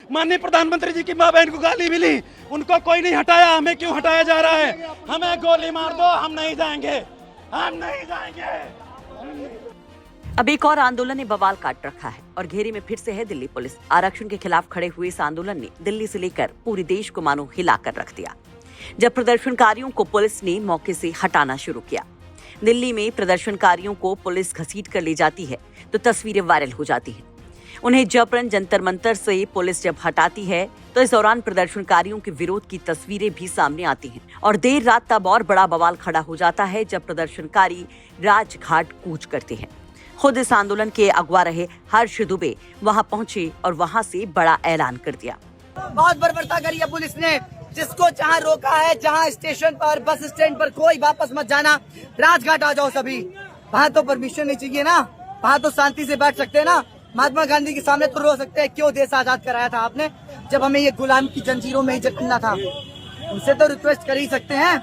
माननीय प्रधानमंत्री जी की माँ बहन को गाली मिली, उनको कोई नहीं हटाया, हमें क्यों हटाया जा रहा है? हमें गोली मार दो, हम नहीं जाएंगे, हम नहीं जाएंगे। अब एक और आंदोलन ने बवाल काट रखा है और घेरे में फिर से है दिल्ली पुलिस। आरक्षण के खिलाफ खड़े हुए इस आंदोलन ने दिल्ली से लेकर पूरे देश को मानो हिलाकर रख दिया। जब प्रदर्शनकारियों को पुलिस ने मौके से हटाना शुरू किया, दिल्ली में प्रदर्शनकारियों को पुलिस घसीट कर ले जाती है तो तस्वीरें वायरल हो जाती हैं। उन्हें जबरन जंतर मंतर से पुलिस जब हटाती है तो इस दौरान प्रदर्शनकारियों के विरोध की तस्वीरें भी सामने आती हैं और देर रात तब और बड़ा बवाल खड़ा हो जाता है जब प्रदर्शनकारी राजघाट कूच करते हैं। खुद इस आंदोलन के अगवा रहे हर्ष दुबे वहां पहुंचे और वहां से बड़ा ऐलान कर दिया। बहुत बर्बरता करी है पुलिस ने, जिसको जहाँ रोका है, जहाँ स्टेशन पर, बस स्टैंड पर कोई वापस मत जाना, राजघाट आ जाओ सभी। वहाँ तो परमिशन नहीं चाहिए ना, वहाँ तो शांति से बैठ सकते हैं ना, महात्मा गांधी के सामने तो रो सकते हैं, क्यों देश आजाद कराया था आपने, जब हमें ये गुलाम की जंजीरों में ही जकड़ना था। उनसे तो रिक्वेस्ट कर ही सकते हैं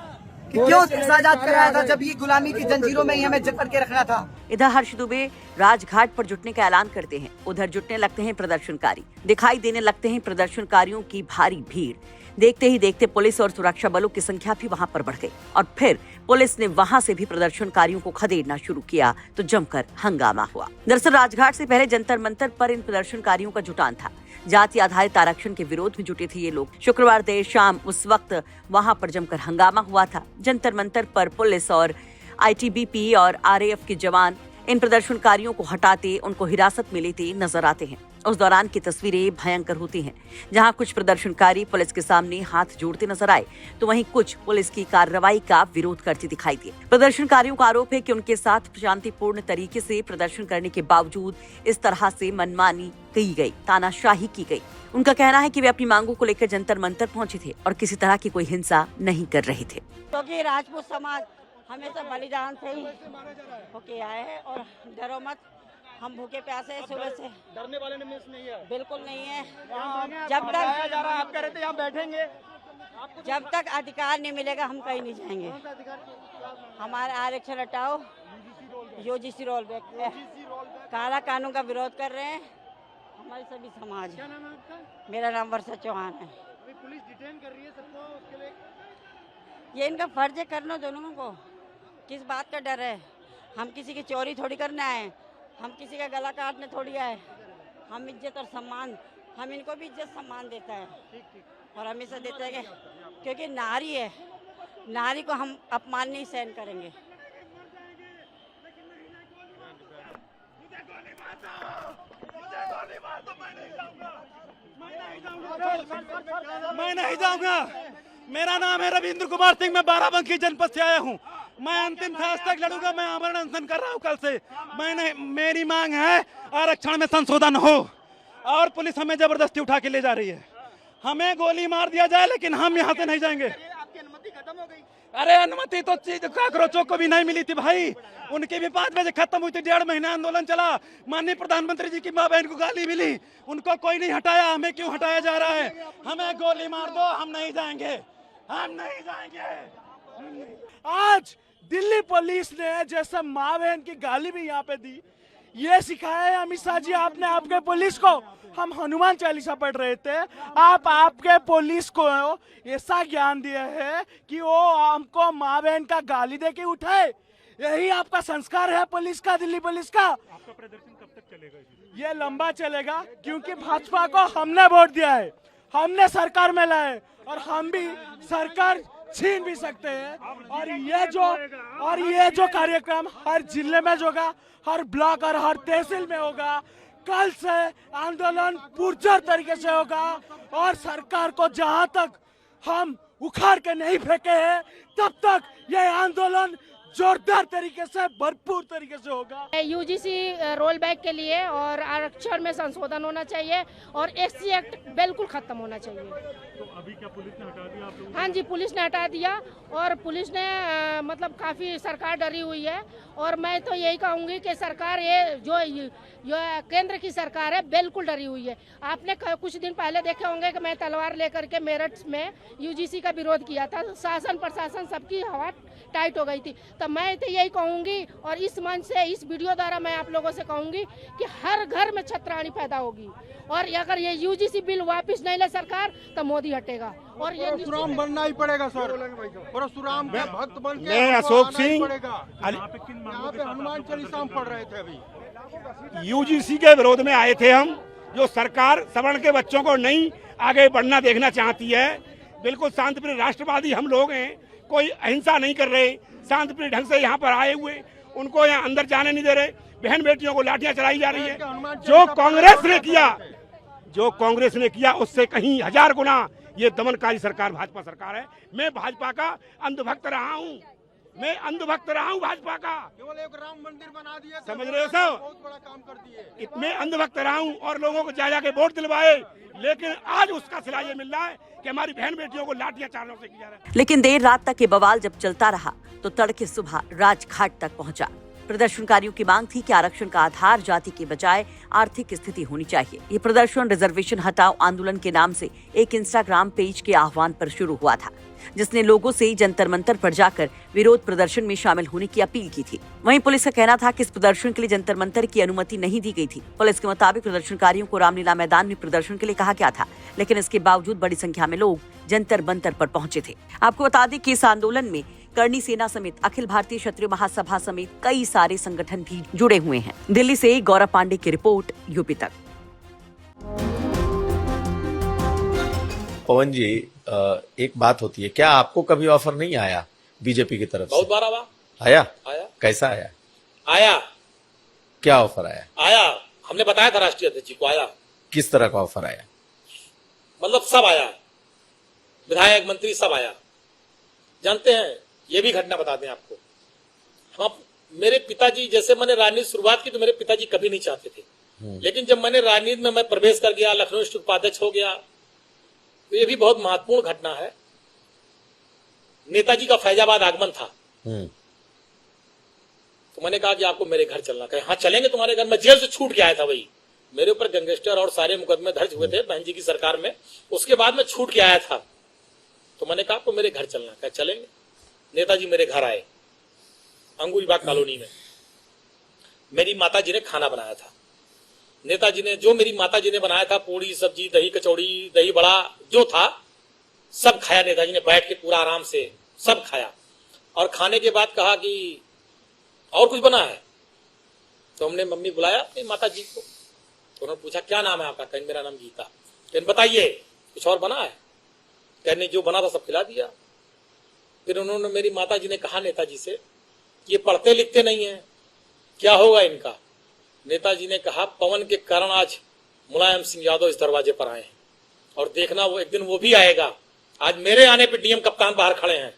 कि क्यों देश आजाद कराया था, जब ये गुलामी की जंजीरों में ही हमें जकड़ के रखना था। इधर हर्ष दुबे राजघाट पर जुटने का ऐलान करते हैं, उधर जुटने लगते हैं प्रदर्शनकारी। दिखाई देने लगते हैं प्रदर्शनकारियों की भारी भीड़। देखते ही देखते पुलिस और सुरक्षा बलों की संख्या भी वहां पर बढ़ गई और फिर पुलिस ने वहां से भी प्रदर्शनकारियों को खदेड़ना शुरू किया तो जमकर हंगामा हुआ। दरअसल राजघाट से पहले जंतर मंतर पर इन प्रदर्शनकारियों का जुटान था। जाति आधारित आरक्षण के विरोध में जुटे थे ये लोग। शुक्रवार देर शाम उस वक्त वहां पर जमकर हंगामा हुआ था। जंतर मंतर पर पुलिस और आईटीबीपी और आरएएफ के जवान इन प्रदर्शनकारियों को हटाते, उनको हिरासत में लेते नजर आते हैं। उस दौरान की तस्वीरें भयंकर होती हैं, जहां कुछ प्रदर्शनकारी पुलिस के सामने हाथ जोड़ते नजर आए तो वहीं कुछ पुलिस की कार्रवाई का विरोध करते दिखाई दिए। प्रदर्शनकारियों का आरोप है कि उनके साथ शांतिपूर्ण तरीके से प्रदर्शन करने के बावजूद इस तरह से मनमानी की गई, तानाशाही की गई। उनका कहना है कि वे अपनी मांगों को लेकर जंतर मंतर पहुंचे थे और किसी तरह की कोई हिंसा नहीं कर रहे थे। क्योंकि राजपूत समाज हमेशा बलिदान से ही होके आए हैं और डरो मत, हम भूखे प्यासे हैं सुबह से। डरने वाले नहीं है, बिल्कुल नहीं है। जब तक जा रहा है, आप कह रहे थे यहाँ बैठेंगे, जब तक अधिकार नहीं मिलेगा हम कहीं नहीं जाएंगे। हमारा आरक्षण हटाओ, यूजीसी रोल बैक पे काला कानून का विरोध कर रहे हैं हमारे सभी समाज। क्या नाम है आपका? मेरा नाम वर्षा चौहान है। पुलिस डिटेन कर रही है सबको, उसके लिए ये इनका फर्ज है करना दोनों को। किस बात का डर है? हम किसी की चोरी थोड़ी करने आए, हम किसी का गला काटने थोड़ी आए। हम इज्जत और सम्मान, हम इनको भी इज्जत सम्मान देता है और हमेशा देते हैं क्योंकि नारी है, नारी को हम अपमान नहीं सहन करेंगे। मैं नहीं जाऊंगा। मेरा नाम है रविंद्र कुमार सिंह, मैं बाराबंकी जनपद से आया हूँ। मैं अंतिम सांस तक लड़ूंगा। मैं आमरण अनशन कर रहा हूँ कल से। मेरी मांग है आरक्षण में संशोधन हो और पुलिस हमें जबरदस्ती उठा के ले जा रही है। हमें गोली मार दिया जाए लेकिन हम यहाँ से नहीं जाएंगे। आपकी अनुमति खत्म हो गई। अरे अनुमति तो काकरोचों को भी नहीं मिली थी भाई, उनकी भी 5 बजे खत्म हुई थी। 1.5 महीना आंदोलन चला। माननीय प्रधानमंत्री जी की माँ बहन को गाली मिली, उनको कोई नहीं हटाया, हमें क्यों हटाया जा रहा है? हमें गोली मार दो, हम नहीं जाएंगे, हम नहीं जाएंगे। आज दिल्ली पुलिस ने जैसे माँ बहन की गाली भी यहाँ पे दी, ये सिखाया है अमित शाह जी आपने आपके पुलिस को। हम हनुमान चालीसा पढ़ रहे थे, आप आपके पुलिस को ऐसा ज्ञान दिया है कि वो हमको माँ बहन का गाली दे के उठाए। यही आपका संस्कार है पुलिस का, दिल्ली पुलिस का। आपका प्रदर्शन कब तक चलेगा? ये लंबा चलेगा क्योंकि भाजपा को हमने वोट दिया है, हमने सरकार में लाए और हम भी सरकार छीन भी सकते हैं। और ये जो कार्यक्रम हर जिले में होगा, हर ब्लॉक और हर तहसील में होगा। कल से आंदोलन पुरजोर तरीके से होगा और सरकार को जहां तक हम उखाड़ के नहीं फेंके हैं तब तक ये आंदोलन जोरदार तरीके से, भरपूर तरीके से होगा। यूजीसी रोल बैक के लिए और आरक्षण में संशोधन होना चाहिए और एससी एक्ट बिल्कुल खत्म होना चाहिए। तो अभी क्या पुलिस ने हटा दिया आप लोगों को? हाँ जी, पुलिस ने हटा दिया और पुलिस ने मतलब काफ़ी सरकार डरी हुई है। और मैं तो यही कहूँगी कि सरकार ये जो केंद्र की सरकार है बिल्कुल डरी हुई है। आपने कुछ दिन पहले देखे होंगे कि मैं तलवार लेकर के मेरठ में यूजीसी का विरोध किया था। शासन प्रशासन सबकी हवा टाइट हो गई थी। तो मैं तो यही कहूँगी और इस मंच से, इस वीडियो द्वारा मैं आप लोगों से कहूँगी कि हर घर में छतरानी पैदा होगी और अगर ये यूजीसी बिल वापस नहीं ले सरकार तो मोदी हटेगा। और ये परशुराम बनना ही पड़ेगा सर, परशुराम के भक्त बन के मैं हमको अशोक आना ही सिंह पड़ेगा। यहाँ पे हनुमान चालीसा हम पढ़ रहे थे अभी। यूजीसी के विरोध में आए थे हम, जो सरकार सवर्ण के बच्चों को नहीं आगे बढ़ना देखना चाहती है। बिल्कुल शांतिप्रिय राष्ट्रवादी हम लोग हैं, कोई अहिंसा नहीं कर रहे, शांतिप्रिय ढंग से यहाँ पर आए हुए, उनको यहाँ अंदर जाने नहीं दे रहे, बहन बेटियों को लाठियां चलाई जा रही है। जो कांग्रेस ने किया उससे कहीं हजार गुना ये दमनकारी सरकार भाजपा सरकार है। मैं भाजपा का अंधभक्त रहा हूँ, मैं अंधभक्त रहा हूँ भाजपा का। केवल एक राम मंदिर बना दिए, समझ रहे हो सब? बहुत बड़ा काम कर दिए। मैं अंधभक्त रहा हूँ और लोगों को जा के वोट दिलवाए, लेकिन आज उसका सिला ये मिल रहा है कि हमारी बहन बेटियों को लाठियां चारों से किया जा रहा है। लेकिन देर रात तक ये बवाल जब चलता रहा तो तड़के सुबह राजघाट तक पहुंचा। प्रदर्शनकारियों की मांग थी कि आरक्षण का आधार जाति के बजाय आर्थिक स्थिति होनी चाहिए। ये प्रदर्शन रिजर्वेशन हटाओ आंदोलन के नाम से एक इंस्टाग्राम पेज के आह्वान पर शुरू हुआ था, जिसने लोगों से जंतर मंतर पर जाकर विरोध प्रदर्शन में शामिल होने की अपील की थी। वहीं पुलिस का कहना था कि इस प्रदर्शन के लिए जंतर मंतर की अनुमति नहीं दी गई थी। पुलिस के मुताबिक प्रदर्शनकारियों को रामलीला मैदान में प्रदर्शन के लिए कहा गया था, लेकिन इसके बावजूद बड़ी संख्या में लोग जंतर मंतर पर पहुंचे थे। आपको बता दें कि इस आंदोलन में करणी सेना समेत अखिल भारतीय क्षत्रिय महासभा समेत कई सारे संगठन भी जुड़े हुए हैं। दिल्ली से गौरव पांडे की रिपोर्ट, यूपी तक। पवन जी, एक बात होती है, क्या आपको कभी ऑफर नहीं आया बीजेपी की तरफ से? बहुत बार आया। आया। कैसा आया? आया। क्या ऑफर आया? आया, हमने बताया था राष्ट्रीय अध्यक्ष जी को। आया। किस तरह का ऑफर आया? मतलब सब आया, विधायक मंत्री सब आया। जानते हैं, ये भी घटना बता दें आपको, हम मेरे पिताजी, जैसे मैंने राजनीति शुरुआत की तो मेरे पिताजी कभी नहीं चाहते थे, लेकिन जब मैंने राजनीति में मैं प्रवेश कर गया, लखनऊ स्थित उपाध्यक्ष हो गया, तो ये भी बहुत महत्वपूर्ण घटना है। नेताजी का फैजाबाद आगमन था, तो मैंने कहा कि आपको मेरे घर चलना। कहे हाँ चलेंगे तुम्हारे घर। मैं जेल से छूट के आया था, वही मेरे ऊपर गैंगस्टर और सारे मुकदमे दर्ज हुए थे बहन जी की सरकार में, उसके बाद मैं छूट के आया था। तो मैंने कहा आपको मेरे घर चलना। कहा चलेंगे। नेताजी मेरे घर आए, अंगूरीबाग कॉलोनी में। मेरी माताजी ने खाना बनाया था। नेताजी ने, जो मेरी माताजी ने बनाया था, पूड़ी सब्जी दही कचौड़ी दही बड़ा जो था सब खाया। नेताजी ने बैठ के पूरा आराम से सब खाया और खाने के बाद कहा कि और कुछ बना है। तो हमने मम्मी बुलाया अपनी माताजी को, तो उन्होंने पूछा क्या नाम है आपका? कहने मेरा नाम गीता। कहने बताइए कुछ और बना है? कहने जो बना था सब खिला दिया। फिर उन्होंने, मेरी माताजी ने कहा नेताजी से, ये पढ़ते लिखते नहीं है, क्या होगा इनका? नेताजी ने कहा पवन के कारण आज मुलायम सिंह यादव इस दरवाजे पर आए हैं और देखना वो एक दिन वो भी आएगा। आज मेरे आने पे डीएम कप्तान बाहर खड़े हैं,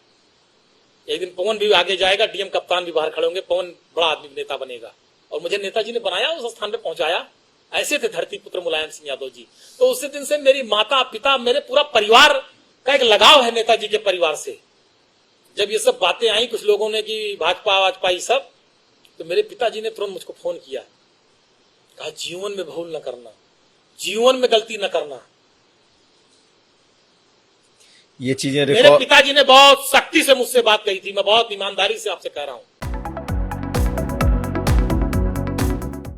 एक दिन पवन भी आगे जाएगा, डीएम कप्तान भी बाहर खड़े होंगे, पवन बड़ा आदमी नेता बनेगा। और मुझे नेताजी ने बनाया, उस स्थान पे पहुंचाया। ऐसे थे धरती पुत्र मुलायम सिंह यादव जी। तो उसी दिन से मेरी माता पिता, मेरे पूरा परिवार का एक लगाव है नेताजी के परिवार से। जब ये सब बातें आई कुछ लोगों ने कि भाजपा ये सब, तो मेरे पिताजी ने तुरंत मुझको फोन किया, कहा जीवन में भूल न करना, जीवन में गलती न करना। ये चीजें मेरे पिताजी ने बहुत सख्ती से मुझसे बात कही थी, मैं बहुत ईमानदारी से आपसे कह रहा हूं।